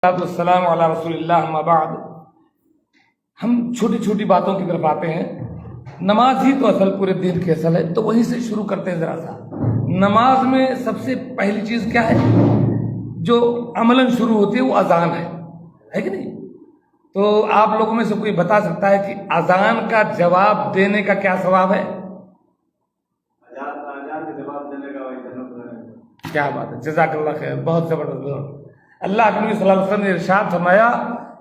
السلام علی رسول اللہ اما بعد۔ ہم چھوٹی چھوٹی باتوں کی طرف آتے ہیں۔ نماز ہی تو اصل پورے دین کی اصل ہے، تو وہیں سے شروع کرتے ہیں ذرا سا۔ نماز میں سب سے پہلی چیز کیا ہے جو عملاً شروع ہوتی ہے؟ وہ اذان ہے کہ نہیں؟ تو آپ لوگوں میں سے کوئی بتا سکتا ہے کہ اذان کا جواب دینے کا کیا ثواب ہے؟ کیا بات ہے، جزاک اللہ خیر، بہت زبردست۔ اللہ کے نبی صلی اللہ علیہ وسلم نے ارشاد فرمایا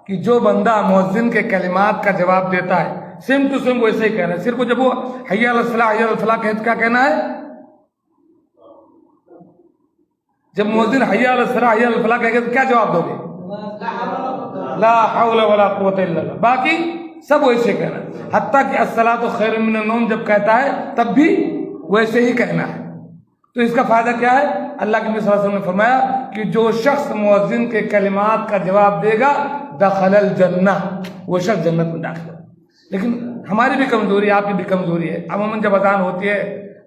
کہ جو بندہ مؤذن کے کلمات کا جواب دیتا ہے سیم ٹو سیم ویسے ہی کہنا ہے، صرف جب وہ حی علی الصلاۃ حی علی الفلاح کہتے کیا کہنا ہے؟ جب مؤذن حی علی الصلاۃ حی علی الفلاح کہے تو کیا جواب دو گے؟ لا حول ولا قوت الا باللہ۔ باقی سب ویسے کہنا ہے، حتیٰ کہ الصلاۃ خیر من النوم جب کہتا ہے تب بھی ویسے ہی کہنا ہے۔ تو اس کا فائدہ کیا ہے؟ اللہ کے نبی صلی اللہ علیہ وسلم نے فرمایا کہ جو شخص مؤذن کے کلمات کا جواب دے گا دخل الجنہ، وہ شخص جنت میں داخل ہو۔ لیکن ہماری بھی کمزوری، آپ کی بھی کمزوری ہے، عموماً جب اذان ہوتی ہے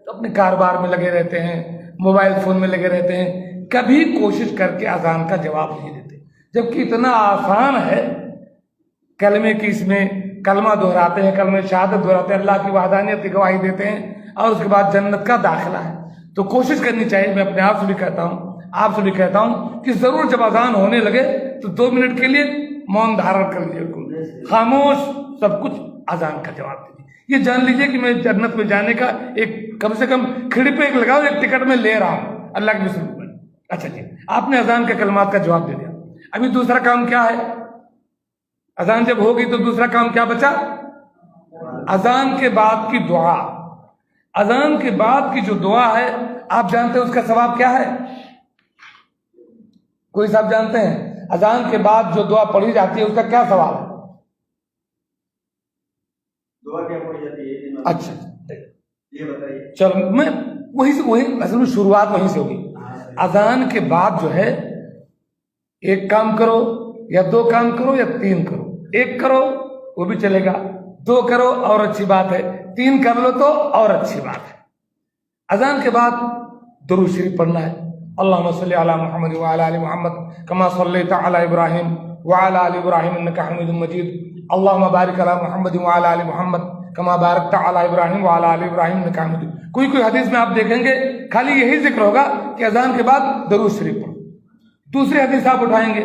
تو اپنے کاروبار میں لگے رہتے ہیں، موبائل فون میں لگے رہتے ہیں، کبھی کوشش کر کے اذان کا جواب نہیں دیتے، جبکہ اتنا آسان ہے۔ کلمے کی اس میں کلمہ دہراتے ہیں، کلمہ شہادت دہراتے ہیں، اللہ کی وحدانیت کی گواہی دیتے ہیں، اور اس کے بعد جنت کا داخلہ ہے۔ تو کوشش کرنی چاہیے، میں اپنے آپ سے بھی کہتا ہوں، آپ سے بھی کہتا ہوں کہ ضرور جب اذان ہونے لگے تو 2 منٹ کے لیے مون دھارن کر لیجیے، بالکل خاموش، سب کچھ اذان کا جواب دیجیے۔ یہ جان لیجیے کہ میں جنت میں جانے کا ایک کم سے کم کھڑی پہ ایک لگاؤ، ایک ٹکٹ میں لے رہا ہوں اللہ کے بسم میں۔ اچھا جی، آپ نے اذان کے کلمات کا جواب دے دیا، ابھی دوسرا کام کیا ہے؟ اذان جب ہوگی تو دوسرا کام کیا بچا؟ اذان کے بعد کی دعا۔ اذان کے بعد کی جو دعا ہے آپ جانتے ہیں اس کا ثواب کیا ہے؟ کوئی صاحب جانتے ہیں اذان کے بعد جو دعا پڑھی جاتی ہے اس کا کیا ثواب ہے؟ دعا کیا پڑھی جاتی ہے؟ اچھا یہ بتائیے۔ چلو، میں وہی اصل میں شروعات وہیں سے ہوگی۔ اذان کے بعد جو ہے ایک کام کرو یا 2 کام کرو یا 3 کرو، 1 کرو وہ بھی چلے گا، 2 کرو اور اچھی بات ہے، 3 کر لو تو اور اچھی بات ہے۔ اذان کے بعد درود شریف پڑھنا ہے، اللہم صلی علی محمد وعلی آل محمد کما صلیت علی ابراہیم وعلی آل ابراہیم انک حمید مجید، اللہم بارک علی محمد وعلی آل محمد کما بارکت علی ابراہیم وعلی آل ابراہیم انک حمید مجید۔ کوئی حدیث میں آپ دیکھیں گے خالی یہی ذکر ہوگا کہ اذان کے بعد درود شریف پڑھو۔ دوسری حدیث آپ اٹھائیں گے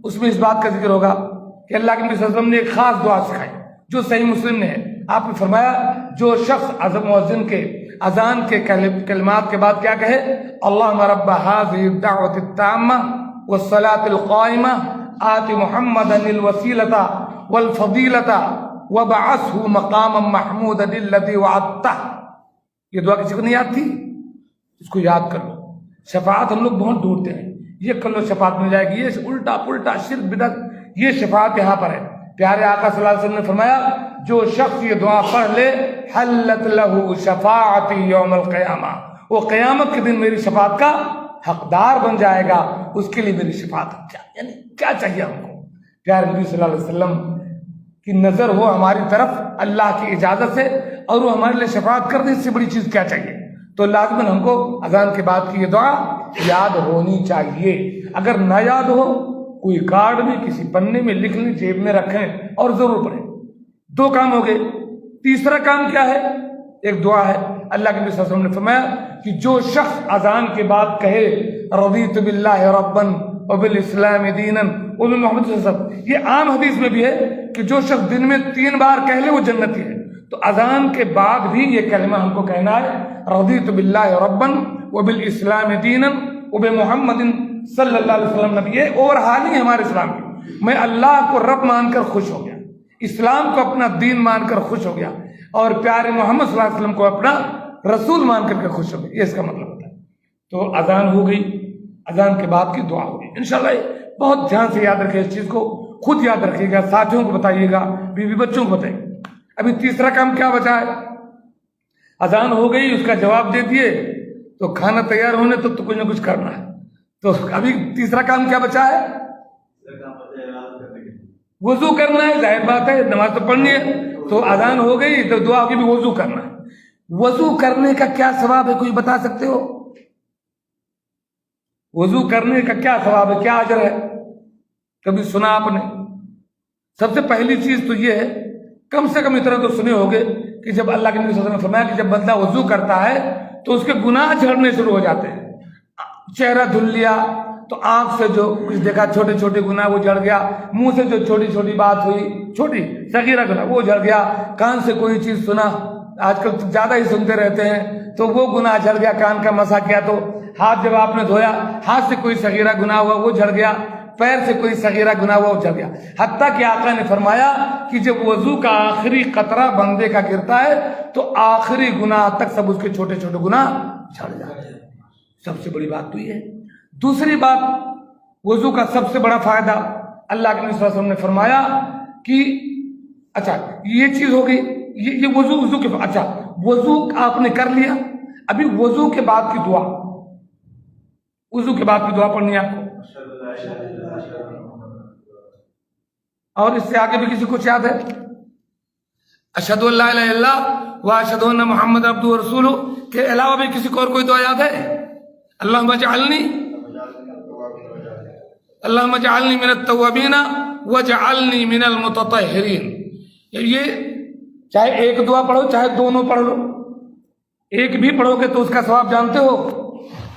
اس میں اس بات کا ذکر ہوگا کہ اللہ کے نبی صلی اللہ علیہ وسلم نے ایک خاص دعا سکھائی جو صحیح مسلم نے ہے۔ آپ نے فرمایا جو شخص مؤذن کے اذان کے کلمات کے بعد کیا کہے؟ اللہم رب هذه الدعوة التامة والصلاة القائمة آت محمدا الوسیلة والفضیلة وابعثه مقاما محمودا الذی وعدتہ۔ یہ دعا کسی کو نہیں یاد تھی؟ اس کو یاد کر لو۔ شفاعت ہم لوگ بہت ڈھونڈتے ہیں، یہ کر لو شفاعت مل جائے گی، یہ الٹا پلٹا شرک بدعت، یہ شفاعت یہاں پر ہے۔ پیارے آقا صلی اللہ علیہ وسلم نے فرمایا جو شخص یہ دعا پڑھ لے حلت لہ شفاعتی یوم القیامہ، وہ قیامت کے دن میری شفاعت کا حقدار بن جائے گا، اس کے لیے میری شفاعت یعنی کیا چاہیے ہم کو؟ پیارے نبی صلی اللہ علیہ وسلم کی نظر ہو ہماری طرف اللہ کی اجازت سے اور وہ ہمارے لیے شفاعت کر دے، اس سے بڑی چیز کیا چاہیے؟ تو لازماً ہم کو اذان کے بعد کی یہ دعا یاد ہونی چاہیے۔ اگر نہ یاد ہو کوئی کارڈ میں کسی پنے میں لکھ لیں، جیب میں رکھیں اور ضرور پڑھیں۔ 2 کام ہو گئے۔ تیسرا کام کیا ہے؟ ایک دعا ہے، اللہ کے نبی صلی اللہ علیہ وسلم نے فرمایا کہ جو شخص اذان کے بعد کہے رضیت باللہ ربا وبالاسلام دینا وبمحمد صلی اللہ علیہ وسلم، یہ عام حدیث میں بھی ہے کہ جو شخص دن میں 3 بار کہہ لے وہ جنتی ہے۔ تو اذان کے بعد بھی یہ کلمہ ہم کو کہنا ہے، رضیت باللہ ربا وبالاسلام دینا وبمحمد صلی اللہ علیہ وسلم نبی۔ یہ اور حال ہی ہمارے اسلام کی، میں اللہ کو رب مان کر خوش ہو گیا، اسلام کو اپنا دین مان کر خوش ہو گیا، اور پیارے محمد صلی اللہ علیہ وسلم کو اپنا رسول مان کر کے خوش ہو گیا، یہ اس کا مطلب ہوتا ہے۔ تو اذان ہو گئی، اذان کے بعد کی دعا ہوگی انشاءاللہ۔ بہت دھیان سے یاد رکھیں اس چیز کو، خود یاد رکھیے گا، ساتھیوں کو بتائیے گا، بیوی بچوں کو بتائیے۔ ابھی تیسرا کام کیا بچا ہے؟ اذان ہو گئی، اس کا جواب دے دیے تو کھانا تیار ہونے تو کچھ نہ کچھ کرنا ہے۔ تو ابھی تیسرا کام کیا بچا ہے؟ وضو کرنا ہے، ظاہر بات ہے نماز تو پڑھنی ہے، تو اذان ہو گئی تو دعا کی بھی وضو کرنا ہے۔ وضو کرنے کا کیا ثواب ہے، کوئی بتا سکتے ہو؟ وضو کرنے کا کیا ثواب ہے، کیا اجر ہے؟ کبھی سنا آپ نے؟ سب سے پہلی چیز تو یہ ہے، کم سے کم اتنا تو سنے ہوگے کہ جب اللہ کے نبی صلی اللہ علیہ وسلم نے فرمایا کہ جب بندہ وضو کرتا ہے تو اس کے گناہ جھڑنے شروع ہو جاتے ہیں. چہرہ دھل لیا تو آنکھ سے جو کچھ دیکھا چھوٹے چھوٹے گناہ وہ جھڑ گیا، منہ سے جو چھوٹی چھوٹی بات ہوئی، چھوٹی صغیرہ گناہ وہ جھڑ گیا، کان سے کوئی چیز سنا، آج کل تو زیادہ ہی سنتے رہتے ہیں تو وہ گناہ جھڑ گیا، کان کا مسا کیا تو، ہاتھ جب آپ نے دھویا ہاتھ سے کوئی صغیرہ گناہ ہوا وہ جھڑ گیا، پیر سے کوئی صغیرہ گناہ ہوا وہ جھڑ گیا. حتیٰ کہ آقا نے فرمایا کہ جب وضو کا آخری قطرہ بندے کا گرتا ہے تو آخری گناہ تک سب اس کے چھوٹے چھوٹے گناہ جھڑ جاتے ہیں. سب سے بڑی بات تو یہ ہے. دوسری بات، وضو کا سب سے بڑا فائدہ اللہ کے نبی صلی اللہ علیہ وسلم نے فرمایا کہ اچھا یہ چیز ہو گئی، یہ وضو کے، اچھا وضو آپ نے کر لیا، ابھی وضو کے بعد کی دعا، وضو کے بعد کی دعا پڑھنی ہے آپ کو. اور اس سے آگے بھی کسی کو یاد ہے؟ اشہد ان لا الہ الا اللہ و اشہد ان محمد عبدہ و رسولہ کے علاوہ بھی کسی کو اور کوئی دعا یاد ہے؟ اللہم اجعلنی من التوابین واجعلنی من المتطہرین. یہ چاہے ایک دعا پڑھو چاہے دونوں پڑھ لو، ایک بھی پڑھو گے تو اس کا ثواب جانتے ہو.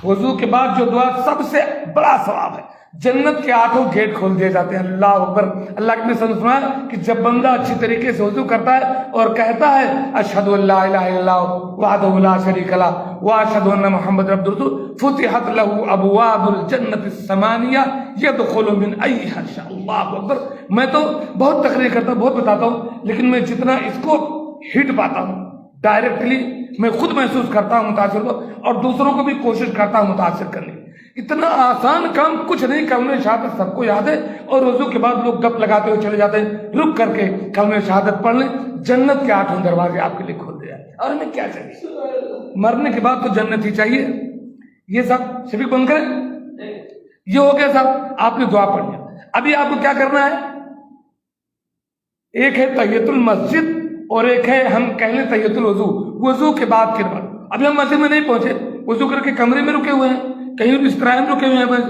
وضو کے بعد جو دعا سب سے بڑا ثواب ہے، جنت کے 8 گیٹ کھول دیے جاتے ہیں. اللہ اکبر. اللہ کے نبی صلی اللہ علیہ وسلم کہ جب بندہ اچھی طریقے سے وضو کرتا ہے اور کہتا ہے اشہد ان لا الہ الا اللہ وحدہ لا شریک لہ واشہد ان محمد عبدہ ورسولہ فتحت لہ ابواب الجنۃ الثمانیہ یدخل من ایہا شاء. اللہ اکبر. میں تو بہت تقریر کرتا ہوں، بہت بتاتا ہوں، لیکن میں جتنا اس کو ہٹ پاتا ہوں ڈائریکٹلی میں خود محسوس کرتا ہوں متاثر کو، اور دوسروں کو بھی کوشش کرتا ہوں متاثر کرنے کی. اتنا آسان کام کچھ نہیں. کلمہ شہادت سب کو یاد ہے، اور وضو کے بعد لوگ گپ لگاتے ہوئے چلے جاتے ہیں. رک کر کے کلمہ شہادت پڑھ لیں، جنت کے 8 دروازے آپ کے لیے کھول دے جاتے ہیں. اور ہمیں کیا چاہیے؟ مرنے کے بعد تو جنت ہی چاہیے. یہ سب شفیق بند کریں. یہ ہو گیا صاحب، آپ نے دعا پڑھ لیا. ابھی آپ کو کیا کرنا ہے؟ ایک ہے تحیۃ المسجد اور ایک ہے ہم کہہ لیں تحیۃ الوضو. وضو کے بعد کے بعد ابھی ہم مسجد میں نہیں پہنچے، وضو کر کے کمرے میں رکے ہوئے ہیں، کہیں بستر میں رکے ہوئے ہیں،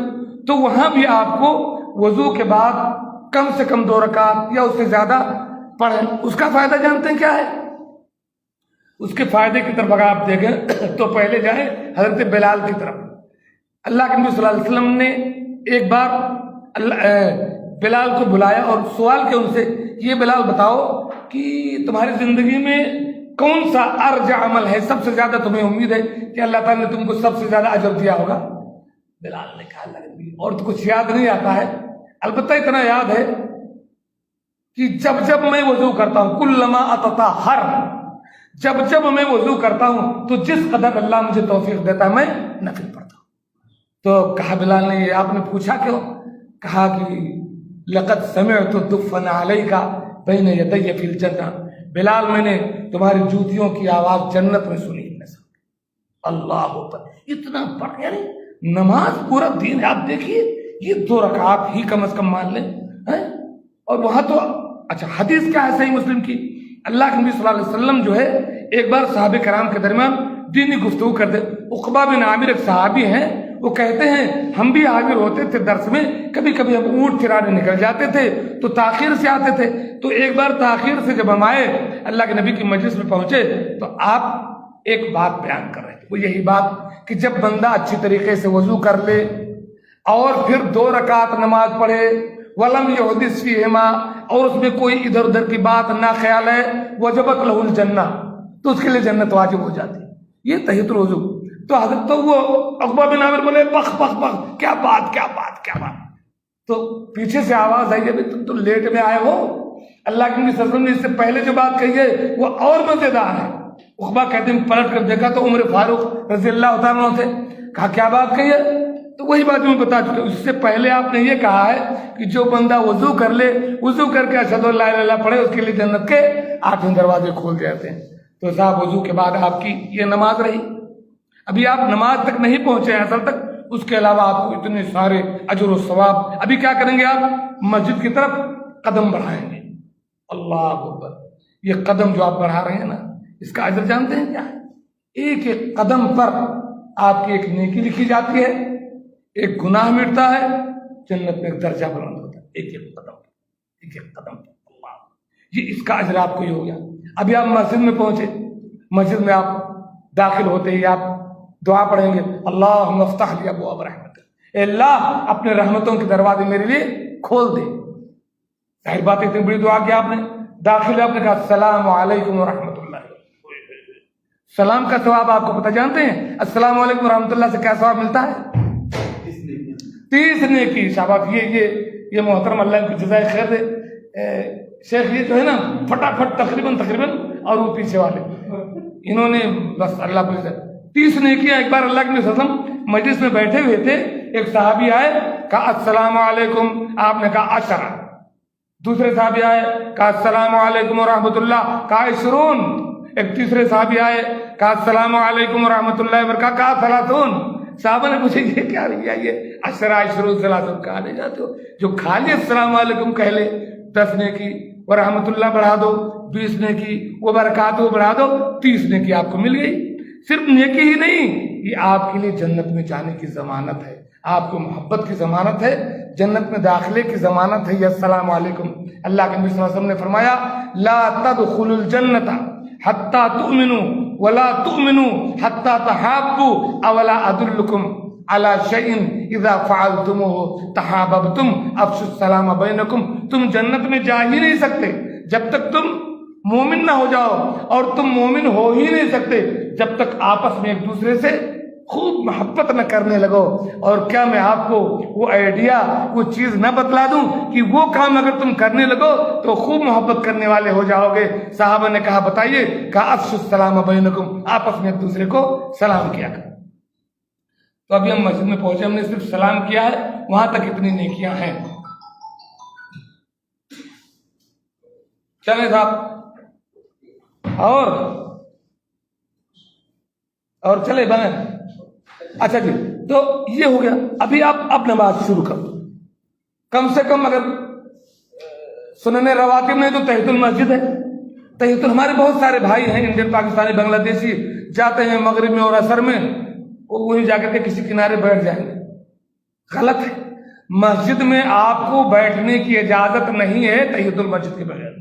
تو وہاں بھی آپ کو وضو کے بعد کم سے کم 2 رکعت یا اس سے زیادہ پڑھیں. اس کا فائدہ جانتے ہیں کیا ہے؟ اس کے فائدے کی طرف اگر آپ دیکھیں تو پہلے جائیں حضرت بلال کی طرف. اللہ کے نبی صلی اللہ علیہ وسلم نے ایک بار بلال کو بلایا اور سوال کیا ان سے، یہ بلال بتاؤ کہ تمہاری زندگی میں کون سا ارجع عمل ہے، سب سے زیادہ تمہیں امید ہے کہ اللہ تعالیٰ نے تم کو سب سے زیادہ اجر دیا ہوگا؟ بلال نے کہا اللہ کے نبی، اور تو کچھ یاد نہیں آتا ہے، البتہ اتنا یاد ہے کہ جب میں وضو کرتا ہوں، کلما اتطہر، جب میں وضو کرتا ہوں تو جس قدر اللہ مجھے توفیق دیتا ہے میں نفل پڑھتا ہوں. تو کہا بلال نے، یہ آپ نے پوچھا کیوں؟ کہا کہ لقد سمعت دفن علیک بین یدی فی الجنہ. بلال میں نے تمہاری جوتیوں کی آواز جنت میں سنی. اللہ اکبر. اتنا بڑا، یعنی نماز پورا دین ہے. آپ دیکھیے یہ 2 رکعت ہی کم از کم مان لیں، اور وہاں تو اچھا حدیث کیا ہے صحیح مسلم کی، اللہ کے نبی صلی اللہ علیہ وسلم جو ہے ایک بار صحابہ کرام کے درمیان دینی گفتگو کرتے. عقبہ بن عامر ایک صحابی ہیں، وہ کہتے ہیں ہم بھی حاضر ہوتے تھے درس میں، کبھی کبھی ہم اونٹ چرانے نکل جاتے تھے تو تاخیر سے آتے تھے. تو ایک بار تاخیر سے جب ہم آئے اللہ کے نبی کی مجلس میں پہنچے تو آپ ایک بات بیان کر رہے تھے، وہ یہی بات کہ جب بندہ اچھی طریقے سے وضو کر لے اور پھر 2 رکعت نماز پڑھے، ولم یحدث فیہما، اور اس میں کوئی ادھر ادھر کی بات نہ خیال ہے، وجبت لہ الجنہ، تو اس کے لیے جنت واجب ہو جاتی. یہ تحیۃ الوضو. تو حضرت تو وہ عقبہ بن عامر بولے پخ پخ پخ، کیا بات کیا بات کیا بات. تو پیچھے سے آواز آئی، ابھی تم تو لیٹ میں آئے ہو، اللہ کے نبی صلی اللہ علیہ وسلم نے اس سے پہلے جو بات کہی ہے وہ اور مزیدار ہے. عقبہ کہتے ہیں پلٹ کر دیکھا تو عمر فاروق رضی اللہ تعالیٰ عنہ تھے. کہا کیا بات کہی ہے؟ تو وہی بات میں بتا چکا. اس سے پہلے آپ نے یہ کہا ہے کہ جو بندہ وضو کر لے، وضو کر کے اشہد ان لا الہ الا اللہ پڑھے، اس کے لیے جنت کے 8 دروازے کھول جاتے ہیں. تو صاحب وضو کے بعد آپ کی یہ نماز رہی. ابھی آپ نماز تک نہیں پہنچے ہیں اصل تک، اس کے علاوہ آپ کو اتنے سارے اجر و ثواب. ابھی کیا کریں گے؟ آپ مسجد کی طرف قدم بڑھائیں گے. اللہ اکبر. یہ قدم جو آپ بڑھا رہے ہیں نا، اس کا اجر جانتے ہیں کیا ہے؟ ایک ایک قدم پر آپ کی ایک نیکی لکھی جاتی ہے، ایک گناہ مٹتا ہے، جنت میں ایک درجہ بلند ہوتا ہے. ایک ایک قدم اللہ، یہ اس کا اجر آپ کو یہ ہو گیا۔ ابھی آپ مسجد میں پہنچے، مسجد میں آپ داخل ہوتے ہی آپ دعا پڑھیں گے، اللہم افتح لی ابواب رحمتک، اے اللہ اپنے رحمتوں کے دروازے میرے لیے کھول دے۔ ظاہر بات اتنی بڑی دعا کی آپ نے، داخل آپ نے کہا السلام علیکم ورحمۃ اللہ۔ سلام کا ثواب آپ کو پتہ جانتے ہیں؟ السلام علیکم ورحمۃ اللہ سے کیا ثواب ملتا ہے؟ 30 نیکی۔ شاباش، یہ محترم اللہ ان کو جزائے خیر دے۔ شیخ یہ جو ہے نا فٹافٹ تقریباً اور وہ پیچھے والے انہوں نے بس اللہ کو 30 نیکیاں۔ ایک بار اللہ کے نبی صلی اللہ علیہ وسلم مجلس میں بیٹھے ہوئے تھے، ایک صحابی آئے کہا السلام علیکم، آپ نے کہا 10۔ دوسرے صحابی آئے کہا السلام علیکم ورحمۃ اللہ، کہا 20۔ ایک تیسرے صحابی آئے کہا السلام علیکم ورحمۃ اللہ وبرکاتہ، کہا 30۔ صحابہ نے پوچھا یہ کیا رہی ہے، یہ 10 20 30 کہا نہیں جاتے ہو؟ جو خالی السلام علیکم کہہ لے 10 نیکی، ورحمۃ اللہ بڑھا دو 20 نیکی، وبرکاتہ بڑھا دو 30 نیکی آپ کو مل گئی۔ صرف نیکی ہی نہیں، یہ آپ کے لیے جنت میں جانے کی ضمانت ہے، آپ کو محبت کی ضمانت ہے، جنت میں داخلے کی ضمانت ہے یہ السلام علیکم۔ اللہ کے نبی صلی اللہ علیہ وسلم نے فرمایا لا تدخلوا الجنت حتی تؤمنوا ولا تؤمنوا حتی تحابوا اولا ادلکم علی شیء اذا فعلتموه تحاببتم افشوا السلام بینکم۔ تم جنت میں جا ہی نہیں سکتے جب تک تم مومن نہ ہو جاؤ، اور تم مومن ہو ہی نہیں سکتے جب تک آپس میں ایک دوسرے سے خوب محبت نہ کرنے لگو۔ اور کیا میں آپ کو وہ آئیڈیا، وہ چیز نہ بتلا دوں کہ وہ کام اگر تم کرنے لگو تو خوب محبت کرنے والے ہو جاؤ گے؟ صحابہ نے کہا بتائیے، کہا افشوا السلام بینکم، آپس میں ایک دوسرے کو سلام کیا کرو۔ تو ابھی ہم مسجد میں پہنچے، ہم نے صرف سلام کیا ہے، وہاں تک اتنی نیکیاں ہیں۔ چلیں صاحب، اور چلے بنے۔ اچھا جی، تو یہ ہو گیا۔ ابھی آپ اب نماز شروع کر دو، کم سے کم اگر سنن رواتب میں تو تحیۃ المسجد ہے۔ تحیۃ ہمارے بہت سارے بھائی ہیں انڈین، پاکستانی، بنگلہ دیشی، جاتے ہیں مغرب میں اور عصر میں، وہ وہیں جا کر کے کسی کنارے بیٹھ جائیں گے، غلط ہے۔ مسجد میں آپ کو بیٹھنے کی اجازت نہیں ہے تحیۃ المسجد کے بغیر،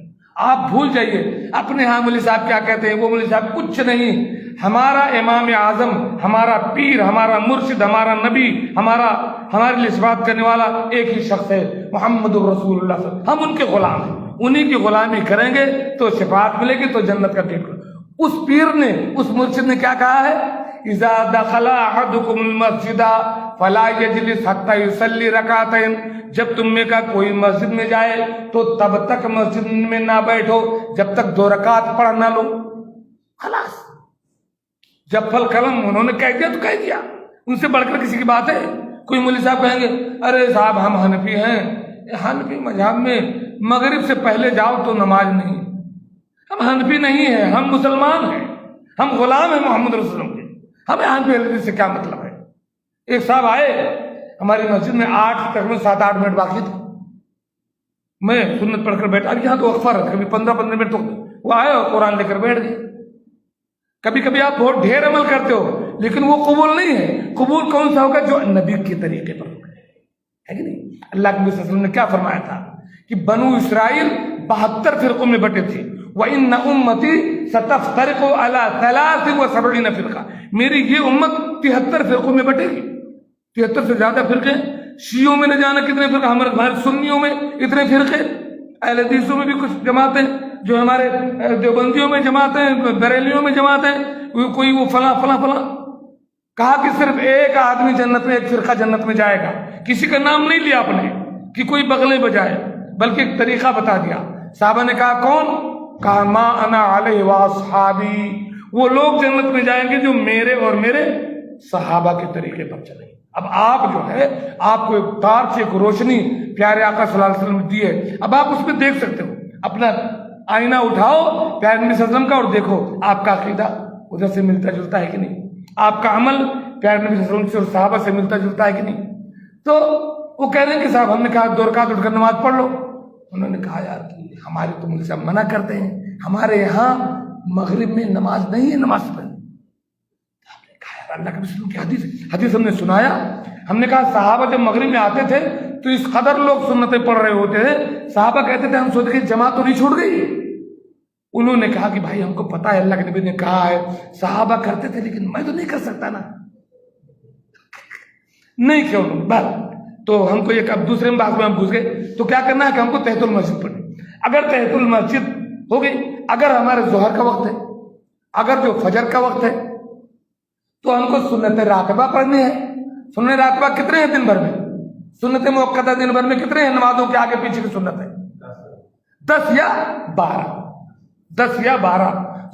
آپ بھول جائیے۔ اپنے ہاں مولوی صاحب کیا کہتے ہیں، وہ مولوی صاحب کچھ نہیں۔ ہمارا امام اعظم، ہمارا پیر، ہمارا مرشد، ہمارا نبی، ہمارے لیے بات کرنے والا ایک ہی شخص ہے، محمد رسول اللہ صلی اللہ علیہ وسلم۔ ہم ان کے غلام ہیں، انہی کی غلامی کریں گے تو شفاعت ملے گی، تو جنت کا گیٹ۔ اس پیر نے، اس مرشد نے کیا کہا ہے، اذا دخل احدکم المسجد فلا یجلس حتی یصلی رکعتین، جب تم میں کا کوئی مسجد میں جائے تو تب تک مسجد میں نہ بیٹھو جب تک 2 رکعت پڑھ نہ لو۔ خلاص، جب فل قلم انہوں نے کہہ دیا تو کہہ دیا، ان سے بڑھ کر کسی کی بات ہے؟ کوئی مولوی صاحب کہیں گے ارے صاحب ہم حنفی ہیں، حنفی مذہب میں مغرب سے پہلے جاؤ تو نماز نہیں۔ ہم حنفی نہیں ہیں، ہم مسلمان ہیں، ہم غلام ہیں محمد رسول اللہ کے، ہمیں حنفی حدیث سے کیا مطلب ہے؟ ایک صاحب آئے ہماری مسجد میں، 7-8 منٹ باقی تھے، میں سنت پڑھ کر بیٹھا، یہاں تو وقفہ رکھ، کبھی 15 منٹ تو وہ آئے اور قرآن لے کر بیٹھ گئے۔ کبھی کبھی آپ بہت ڈھیر عمل کرتے ہو لیکن وہ قبول نہیں ہے۔ قبول کون سا ہوگا؟ جو نبی کے طریقے پر ہے کہ نہیں؟ اللہ کے نبی صلی اللہ علیہ وسلم نے کیا فرمایا تھا کہ بنو اسرائیل 72 فرقوں میں بٹے تھے، وَإِنَّ أُمَّتِي سَتَفْتَرِقُ عَلَىٰ 73 فرقہ، میری یہ امت 73 فرقوں میں بٹے گی۔ 73 سے زیادہ فرقے، شیعوں میں نہ جانا کتنے فرقے، ہمارے سنیوں میں اتنے فرقے، اہل حدیثوں میں بھی کچھ جماعتیں، جو ہمارے دیوبندیوں میں جماعتیں، بریلیوں میں جماعتیں، کوئی وہ فلاں فلاں فلاں۔ کہا کہ صرف ایک آدمی جنت میں، ایک فرقہ جنت میں جائے گا، کسی کا نام نہیں لیا آپ نے کہ کوئی بغلیں بجائے، بلکہ ایک طریقہ بتا دیا۔ صحابہ نے کہا کون؟ کہا ما انا علیہ واصحابی، وہ لوگ جنت میں جائیں گے جو میرے اور میرے صحابہ کے طریقے پر چلیں۔ اب آپ جو ہے، آپ کو ایک ٹارچ، ایک روشنی پیارے آقا صلی اللہ علیہ وسلم نے دی ہے، اب آپ اس میں دیکھ سکتے ہو۔ اپنا آئینہ اٹھاؤ پیارے نبی صلی اللہ علیہ وسلم کا اور دیکھو آپ کا عقیدہ ادھر سے ملتا جلتا ہے کہ نہیں، آپ کا عمل پیارے نبی صلی اللہ علیہ وسلم سے اور صحابہ سے ملتا جلتا ہے کہ نہیں۔ تو وہ کہہ رہے ہیں کہ صاحب ہم نے کہا 2 رکعت اٹھ کر نماز پڑھ لو۔ انہوں نے کہا یار ہمارے تو مجھ سے منع کرتے ہیں، ہمارے یہاں مغرب میں نماز نہیں ہے، نماز پڑھ۔ ہم نے کہا یار اللہ کے رسول کی حدیث ہم نے سنایا، ہم نے کہا صحابہ جب مغرب میں آتے تھے تو اس قدر لوگ سنتیں پڑھ رہے ہوتے ہیں، صحابہ کہتے تھے ہم سوچتے کہ جماعت تو نہیں چھوٹ گئی. انہوں نے کہا کہ بھائی ہم کو پتا ہے اللہ کے نبی نے کہا ہے، صحابہ کرتے تھے لیکن میں تو نہیں کر سکتا نا. نہیں کیوں بس تو ہم کو ایک اب دوسرے بات میں ہم گھس گئے. تو کیا کرنا ہے کہ ہم کو تحت المسجد پڑھنی. اگر تحت المسجد ہو گئی، اگر ہمارے ظہر کا وقت ہے، اگر جو فجر کا وقت ہے، تو ہم کو سنت راتبہ پڑھنی ہے. سنت راتبہ کتنے ہیں دن بھر میں؟ سنت موقتہ دن بھر میں کتنے ہیں نمازوں کے آگے پیچھے کی سنت ہے؟ 10 یا 12. 10 یا 12.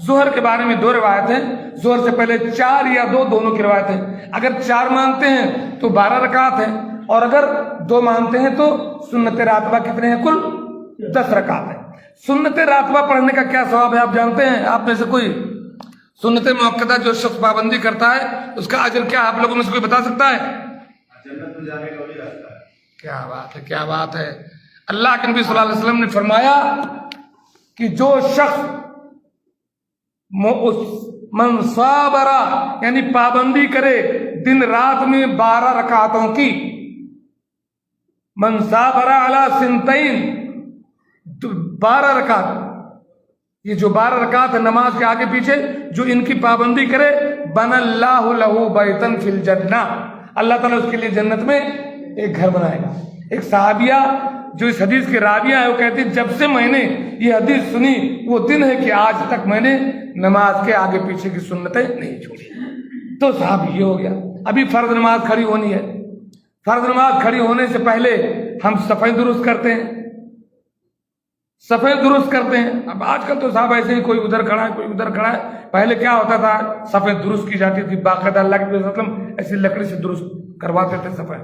ظہر کے بارے میں 2 روایت ہیں. ظہر سے پہلے 4 یا 2 دونوں کی روایت ہے. اگر 4 مانتے ہیں تو 12 رکعت ہیں، اور اگر 2 مانتے ہیں تو سنت راتبہ کتنے ہیں؟ کل 10 رکعت ہے. سنت راتبہ پڑھنے کا کیا ثواب ہے آپ جانتے ہیں؟ آپ میں سے کوئی سنت موقتہ جو شخص پابندی کرتا ہے اس کا اجر کیا آپ لوگوں میں سے کوئی بتا سکتا ہے؟ جنت میں جانے کا بھی راستہ ہے. کیا بات ہے، کیا بات ہے. اللہ کے نبی صلی اللہ علیہ وسلم نے فرمایا کہ جو شخص من صابرا یعنی پابندی کرے دن رات میں 12 رکعتوں کی، من صابرا علی سنتین، 12 رکعت، یہ جو 12 رکعت ہے نماز کے آگے پیچھے جو ان کی پابندی کرے، بن اللہ لہ بیتن فی الجنہ، اللہ تعالیٰ اس کے لیے جنت میں ایک گھر بنائے گا. ایک صحابیہ جو اس حدیث کے راویہ ہے وہ کہتی جب سے میں نے یہ حدیث سنی وہ دن ہے کہ آج تک میں نے نماز کے آگے پیچھے کی سنتیں نہیں چھوڑی. تو صاحب یہ ہو گیا. ابھی فرض نماز کھڑی ہونی ہے. فرض نماز کھڑی ہونے سے پہلے ہم صفیں درست کرتے ہیں، صفیں درست کرتے ہیں. اب آج کل تو صاحب ایسے ہی کوئی ادھر کھڑا ہے کوئی ادھر کھڑا ہے. پہلے کیا ہوتا تھا؟ صفیں درست کی جاتی تھی باقاعدہ، اللہ کے نبی صلی اللہ علیہ وسلم ایسی لکڑی سے درست کرواتے تھے صفیں.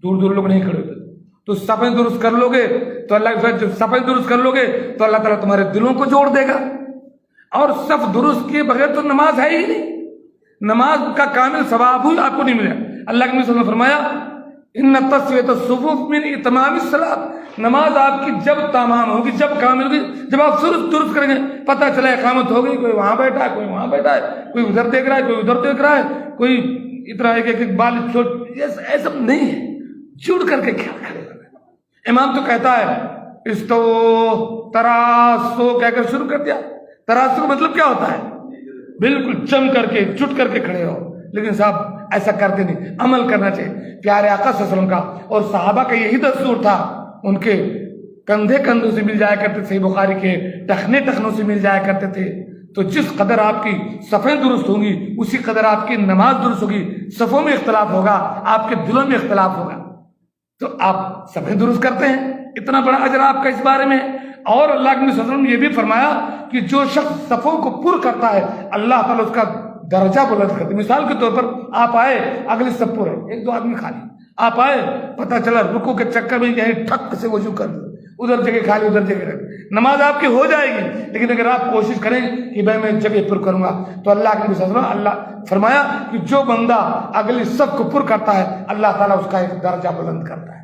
دور دور لوگ نہیں کھڑے ہوتے تھے. تو صفیں درست کر لو گے تو اللہ جب صفیں درست کر لو گے تو اللہ تعالیٰ تمہارے دلوں کو جوڑ دے گا. اور صف درست کیے بغیر تو نماز ہے ہی نہیں. نماز کا کامل ثواب ہی آپ کو نہیں ملے. اللہ کے نبی صلی اللہ علیہ وسلم نے فرمایا ان تسویۃ الصفوف من اتمام الصلاۃ، نماز آپ کی جب تمام ہوگی، جب کامل ہوگی، جب آپ درست کریں گے. پتہ چلا اقامت ہو گئی، کوئی وہاں بیٹھا ہے کوئی وہاں بیٹھا ہے، کوئی ادھر دیکھ رہا ہے کوئی ادھر دیکھ رہا ہے، کوئی اتنا ایک بال چھوٹ، ایسا نہیں ہے. جڑ کر کے کیا کھڑے ہونا. امام تو کہتا ہے استو تراسو کہہ کر شروع کر دیا. تراسو کا مطلب کیا ہوتا ہے؟ بالکل جم کر کے جٹ کر کے کھڑے ہو. لیکن صاحب ایسا کرتے نہیں. عمل کرنا چاہیے پیارے آقا صلی اللہ علیہ وسلم کا اور صحابہ کا یہی دستور تھا. ان کے کندھے کندھوں سے مل جایا کرتے تھے، بخاری کے ٹخنے ٹخنوں سے مل جایا کرتے تھے. تو جس قدر آپ کی صفیں درست ہوں گی اسی قدر آپ کی نماز درست ہوگی. صفوں میں اختلاف ہوگا، آپ کے دلوں میں اختلاف ہوگا. تو آپ صفیں درست کرتے ہیں، اتنا بڑا اجر آپ کا اس بارے میں. اور اللہ کے نبی صلی اللہ علیہ وسلم نے یہ بھی فرمایا کہ جو شخص صفوں کو پر کرتا ہے اللہ تعالیٰ اس کا درجہ بلند کرتے ہیں. مثال کے طور پر آپ آئے اگلی صف پر ہے 1-2 آدمی خالی، آپ آئے پتہ چلا رکوع کے چکر میں یہیں ٹھک سے وضو کر لو، ادھر جگہ خالی ادھر جگہ رکھ، نماز آپ کی ہو جائے گی. لیکن اگر آپ کوشش کریں کہ میں جگہ پر کروں گا تو اللہ کے نبی صلی اللہ علیہ وسلم اللہ فرمایا کہ جو بندہ اگلی صف کو پر کرتا ہے اللہ تعالیٰ اس کا ایک درجہ بلند کرتا ہے.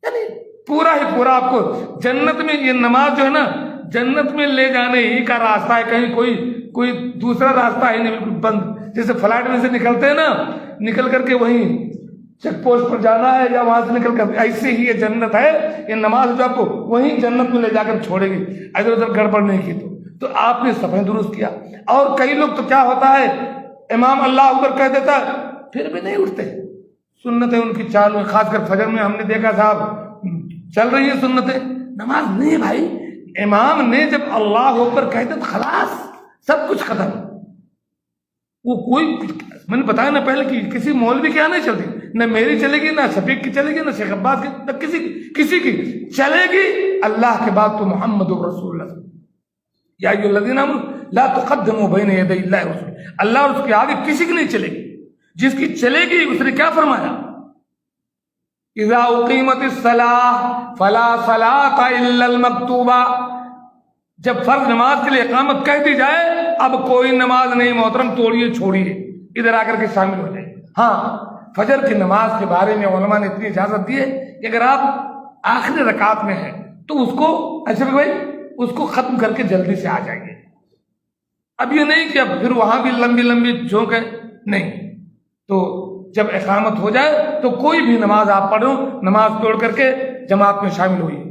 یعنی پورا ہی پورا آپ کو جنت میں یہ نماز جو ہے نا جنت میں لے جانے ہی کا راستہ ہے. کہیں کوئی دوسرا راستہ ہے نہیں، بالکل بند. جیسے فلائٹ میں سے نکلتے ہیں نا، نکل کر کے وہیں چیک پوسٹ پر جانا ہے یا وہاں سے نکل کر، ایسے ہی یہ جنت ہے. یہ نماز جو آپ کو وہیں جنت میں لے جا کر چھوڑے گی ادھر ادھر گڑبڑ نہیں کی. تو آپ نے صفیں درست کیا. اور کئی لوگ تو کیا ہوتا ہے امام اللہ اکبر کہہ دیتا ہے پھر بھی نہیں اٹھتے. سنتیں ان کی چالو ہے، خاص کر فجر میں ہم نے دیکھا صاحب چل رہی ہے سنتیں. نماز نہیں بھائی، امام نے جب اللہ اکبر کہہ دیا تو خلاص سب کچھ ختم. وہ کوئی میں نے بتایا نا پہلے کہ کسی مولوی کی نہیں چلتی، نہ میری چلے گی، نہ شفیق کی چلے گی، نہ شیخ عباس کی، نہ کسی کی چلے گی. اللہ کے بعد تو محمد رسول اللہ. یا ایھا الذین آمنوا لا تقدموا بین یدی اللہ ورسولہ. اللہ اور اس کے آگے کسی کی نہیں چلے گی. جس کی چلے گی اس نے کیا فرمایا؟ اذا اقیمت الصلاۃ فلا صلاۃ الا المکتوبہ. جب فرض نماز کے لیے اقامت کہہ دی جائے اب کوئی نماز نہیں محترم، توڑیے چھوڑیے ادھر آ کر کے شامل ہو جائے. ہاں فجر کی نماز کے بارے میں علماء نے اتنی اجازت دی ہے کہ اگر آپ آخری رکعت میں ہیں تو اس کو ایسے بھائی اس کو ختم کر کے جلدی سے آ جائیے. اب یہ نہیں کہ اب پھر وہاں بھی لمبی لمبی جھونک ہے، نہیں. تو جب اقامت ہو جائے تو کوئی بھی نماز آپ پڑھو، نماز توڑ کر کے جماعت میں شامل ہوئیے۔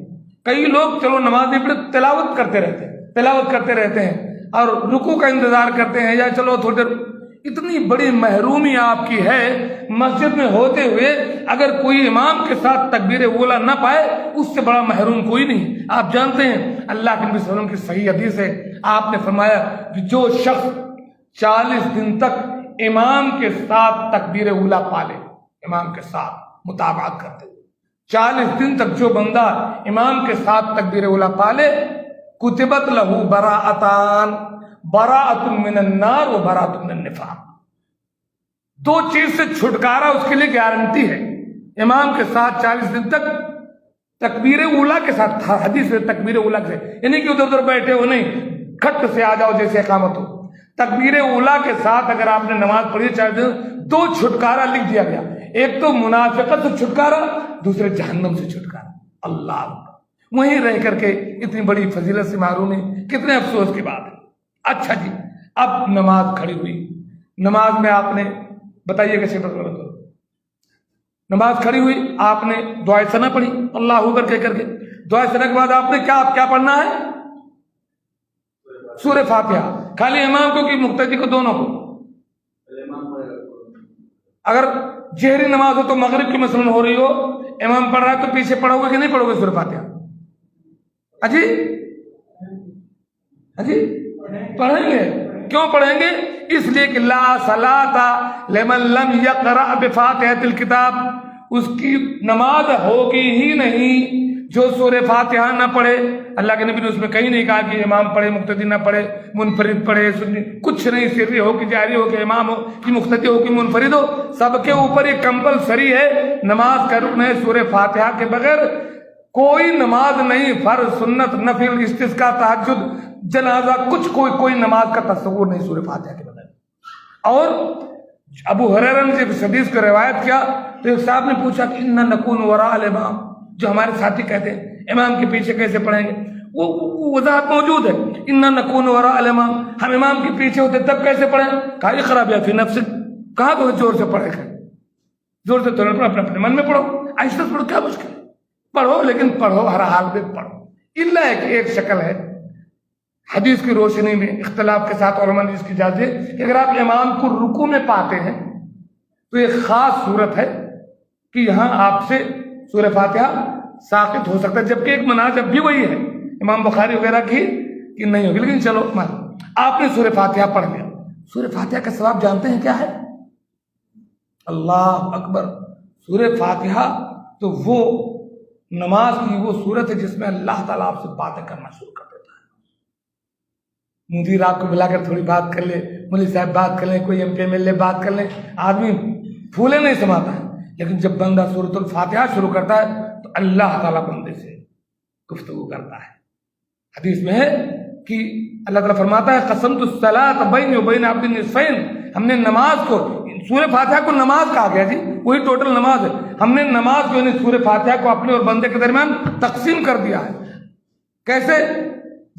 کئی لوگ چلو نماز نہیں پڑھے، تلاوت کرتے رہتے ہیں اور رکوع کا انتظار کرتے ہیں، یا چلو تھوڑی دیر۔ اتنی بڑی محرومی آپ کی ہے، مسجد میں ہوتے ہوئے اگر کوئی امام کے ساتھ تکبیر اولیٰ نہ پائے، اس سے بڑا محروم کوئی نہیں۔ آپ جانتے ہیں اللہ کے نبی صلی اللہ علیہ وسلم کی صحیح حدیث ہے، آپ نے فرمایا کہ جو شخص 40 دن تک امام کے ساتھ تکبیر اولیٰ پالے، امام کے ساتھ مطابقت کرتے ہوئے 40 دن تک جو بندہ امام کے ساتھ تکبیر اولیٰ پالے، کتبت لہو براءتان، براءت من النار و براءت من النفاق، 2 چیز سے چھٹکارا اس کے لیے گارنٹی ہے۔ امام کے ساتھ 40 دن تک تکبیر اولیٰ کے ساتھ، حدیث ہے تکبیر اولیٰ سے، یعنی کہ ادھر ادھر بیٹھے ہو نہیں، کھٹ سے آ جاؤ جیسے اقامت ہو۔ تکبیر اولیٰ کے ساتھ اگر آپ نے نماز پڑھی 40 دن، 2 چھٹکارا لکھ دیا گیا، ایک تو منافقت سے چھٹکارا، دوسرے جہنم سے چھٹکارا۔ اللہ اکبر، وہیں رہ کر کے اتنی بڑی فضیلت سے محروم ہے، کتنے افسوس کی بات ہے۔ اچھا جی، اب نماز کھڑی ہوئی، نماز میں آپ نے بتائیے کیسے پڑھنا ہے۔ نماز کھڑی ہوئی، آپ نے دعائے ثنا پڑھی اللہ اکبر کہہ کر کے، دعائے ثنا کے بعد آپ نے کیا پڑھنا ہے؟ سورہ فاتحہ۔ خالی امام کو کہ مقتدی کو؟ دونوں کو۔ اگر جہری نماز ہو تو مغرب کی مثلاً ہو رہی ہو، امام پڑھ رہا ہے تو پیچھے پڑھو گے کہ نہیں پڑھو گے سورہ فاتحہ؟ اجی پڑھیں گے۔ کیوں پڑھیں گے؟ اس لیے کہ لا صلاۃ لمن لم یقرأ بفاتحۃ الکتاب، اس کی نماز ہوگی ہی نہیں جو سورہ فاتحہ نہ پڑھے۔ اللہ کے نبی نے اس میں کہیں نہیں کہا کہ امام پڑھے مقتدی نہ پڑھے، منفرد پڑھے سنی، کچھ نہیں، سری ہو کہ جاری ہو کہ امام ہو کہ مقتدی ہو کہ منفرد ہو، سب کے اوپر یہ کمپلسری ہے، نماز کا رکن ہے سورہ فاتحہ کے بغیر کوئی نماز نہیں، فرض، سنت، نفل، استسقاء، تہجد، جنازہ، کچھ کوئی نماز کا تصور نہیں سورہ فاتحہ کے بغیر۔ اور ابو ہریرہ نے جب اس حدیث کو روایت کیا تو ایک صاحب نے پوچھا کہ انا نکون وراء الامام، جو ہمارے ساتھی کہتے ہیں امام کے پیچھے کیسے پڑھیں گے، وہ وضاحت موجود ہے، انا نکون وراء الامام، ہم امام کے پیچھے ہوتے تب کیسے پڑھیں؟ کہا اقرأ بها فی نفسک، کہا تو زور سے پڑھے گا، زور سے تو اپنے من میں پڑھو، آہستہ پڑھو، کیا مشکل ہے، پڑھو، لیکن پڑھو ہر حال میں پڑھو۔ الا ایک شکل ہے، حدیث کی روشنی میں اختلاف کے ساتھ علماء نے اس کی اجازت ہے کہ اگر آپ امام کو رکوع میں پاتے ہیں تو ایک خاص صورت ہے کہ یہاں آپ سے سورہ فاتحہ ساقط ہو سکتا ہے، جبکہ ایک مناسب بھی وہی ہے امام بخاری وغیرہ کی کہ نہیں ہوگی، لیکن چلو آپ نے سورہ فاتحہ پڑھ لیا۔ سورہ فاتحہ کا ثواب جانتے ہیں کیا ہے؟ اللہ اکبر، سورہ فاتحہ تو وہ نماز کی وہ صورت ہے جس میں اللہ تعالیٰ آپ سے باتیں کرنا شروع کر دیتا ہے۔ مدیر آپ کو بلا کر تھوڑی بات کر لے، مولوی صاحب بات کر لیں، کوئی M P M L A بات کر لیں، آدمی پھولے نہیں سماتا ہے، لیکن جب بندہ سورۃ الفاتحہ شروع کرتا ہے تو اللہ تعالیٰ بندے سے گفتگو کرتا ہے۔ حدیث میں ہے کہ اللہ تعالیٰ فرماتا ہے قسمت الصلاۃ بینی و بین عبدی نصفین، ہم نے نماز کو، سورہ فاتحہ کو نماز کہا گیا جی، وہی ٹوٹل نماز ہے، ہم نے نماز کو یعنی سورہ فاتحہ کو اپنے اور بندے کے درمیان تقسیم کر دیا ہے۔ کیسے؟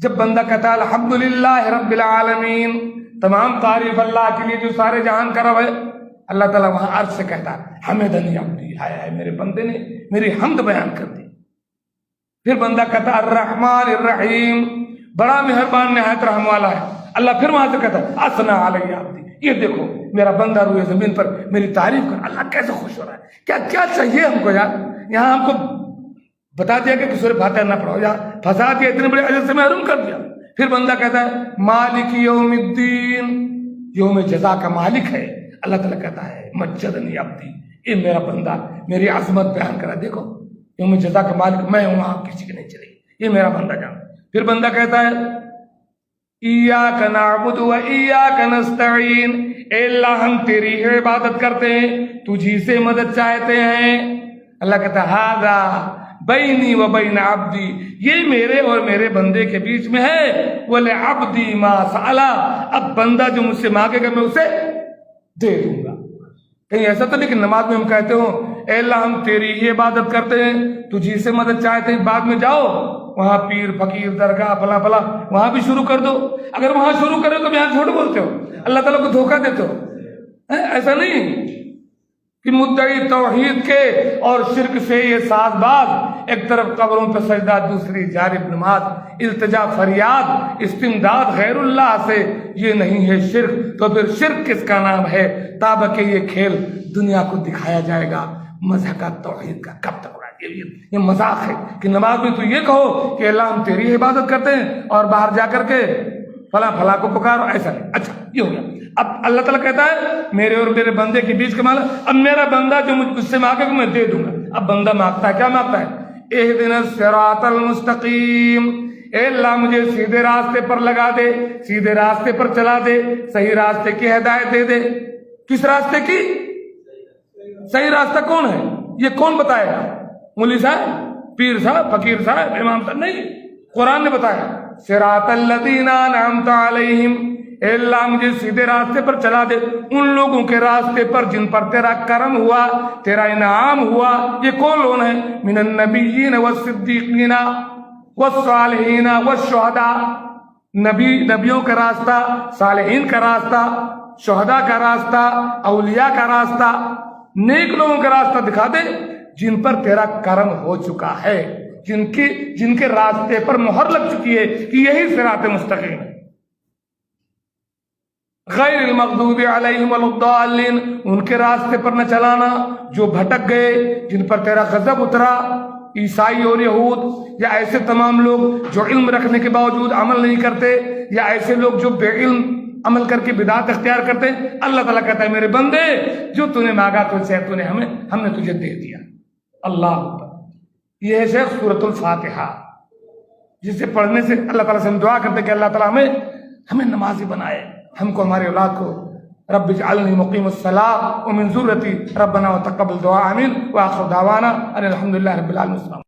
جب بندہ کہتا ہے الحمدللہ رب العالمین، تمام تعریف اللہ کے لیے جو سارے جہان کا رب ہے، اللہ تعالیٰ وہاں عرش سے کہتا ہے حمدنی عبدی، ہائے میرے بندے نے میری حمد بیان کر دی۔ پھر بندہ کہتا ہے الرحمن الرحیم، بڑا مہربان نہایت رحم والا ہے، اللہ پھر وہاں سے کہتا ہے اثنا علی عبدی، یہ دیکھو میرا بندہ روئے زمین پر میری تعریف کر۔ اللہ کیسے خوش ہو رہا ہے، کیا چاہیے ہم کو یار؟ یہاں ہم کو بتا دیا کہ سورہ فاتحہ نہ پڑھو، یا پھنسا دیا، اتنے بڑے اجر سے محروم کر دیا۔ پھر بندہ کہتا ہے مالک یوم الدین، یوم جزا کا مالک ہے، اللہ تعالیٰ کہتا ہے مجدنی عبدی، یہ میرا بندہ میری عظمت بیان کرا، دیکھو یوم جزا کا مالک میں ہوں، آپ کسی کی نہیں چلے گی، یہ میرا بندہ جان۔ پھر بندہ کہتا ہے ایاک نعبد و ایاک نستعین، اے اللہ ہم تیری ہی عبادت کرتے ہیں، تجھی سے مدد چاہتے ہیں۔ اللہ کہتا ہے ھذا بینی و بین عبدی، یہ میرے اور میرے بندے کے بیچ میں ہے، وَلِعَبْدِي مَا سَأَلَ، اب بندہ جو مجھ سے مانگے گا میں اسے دے دوں گا۔ کہیں ایسا تو نہیں کہ نماز میں ہم کہتے ہوں اے اللہ ہم تیری ہی عبادت کرتے ہیں، تجھی سے مدد چاہتے ہیں، بعد میں جاؤ وہاں پیر فقیر درگاہ فلاں فلاں وہاں بھی شروع کر دو، اگر وہاں شروع کرے تو یہاں جھوٹ بولتے ہو، اللہ تعالیٰ کو دھوکہ دیتے ہو، ایسا نہیں۔ کہ مدعی توحید کے اور شرک سے یہ ساز باز، ایک طرف قبروں پہ سجدہ، دوسری جانب نماز، التجا فریاد استمداد غیر اللہ سے، یہ نہیں ہے شرک تو پھر شرک کس کا نام ہے؟ تابہ کہ یہ کھیل دنیا کو دکھایا جائے گا، مذہب کا توحید کا کب تک اڑا؟ یہ مذاق ہے کہ نماز میں تو یہ کہو کہ اللہ ہم تیری عبادت کرتے ہیں اور باہر جا کر کے فلاں فلاں کو پکارو، ایسا نہیں۔ اچھا یہ ہو گیا۔ اب اللہ تعالیٰ کہتا ہے میرے اور میرے بندے کے بیچ کا معاملہ، اب میرا بندہ جو مجھ سے مانگے گا میں دے دوں گا۔ اب بندہ مانگتا ہے، کیا مانگتا ہے؟ اہدنا الصراط المستقیم، اے اللہ مجھے سیدھے راستے پر لگا دے، سیدھے راستے پر چلا دے، صحیح راستے کی ہدایت دے دے۔ کس راستے کی؟ صحیح راستہ کون ہے؟ یہ کون بتائے گا؟ مولوی صاحب، پیر صاحب، فقیر صاحب، امام صاحب؟ نہیں، قرآن نے بتایا۔ صراط الذین انعمت علیہم، اے اللہ مجھے سیدھے راستے پر چلا دے، ان لوگوں کے راستے پر جن پر تیرا کرم ہوا، تیرا انعام ہوا۔ یہ کون لوگ ہیں؟ من النبیین والصدیقین والصالحین والشہداء، نبیوں کا راستہ، صالحین کا راستہ، شہداء کا راستہ، اولیاء کا راستہ، نیک لوگوں کا راستہ دکھا دے جن پر تیرا کرم ہو چکا ہے، جن کے راستے پر مہر لگ چکی ہے کہ یہی صراط مستقیم ہے۔ غیر المغضوب علیہم ولا الضالین، ان کے راستے پر نہ چلانا جو بھٹک گئے، جن پر تیرا غضب اترا، عیسائی اور یہود، یا ایسے تمام لوگ جو علم رکھنے کے باوجود عمل نہیں کرتے، یا ایسے لوگ جو بے علم عمل کر کے بدعت اختیار کرتے ہیں۔ اللہ تعالیٰ کہتا ہے میرے بندے جو تو نے مانگا تجھ سے ہم نے تجھے دے دیا۔ اللہ اکبر۔ یہ ہے شیخ سورۃ الفاتحہ، جسے پڑھنے سے اللہ تعالیٰ سے ہم دعا کرتے کہ اللہ تعالیٰ ہمیں نمازی بنائے، ہم کو، ہمارے اولاد کو۔ رب اجعلنی مقیم الصلاۃ ومن ذریتی ربنا وتقبل دعاء، آمین۔ وآخر دعوانا ان الحمد للہ رب العالمین۔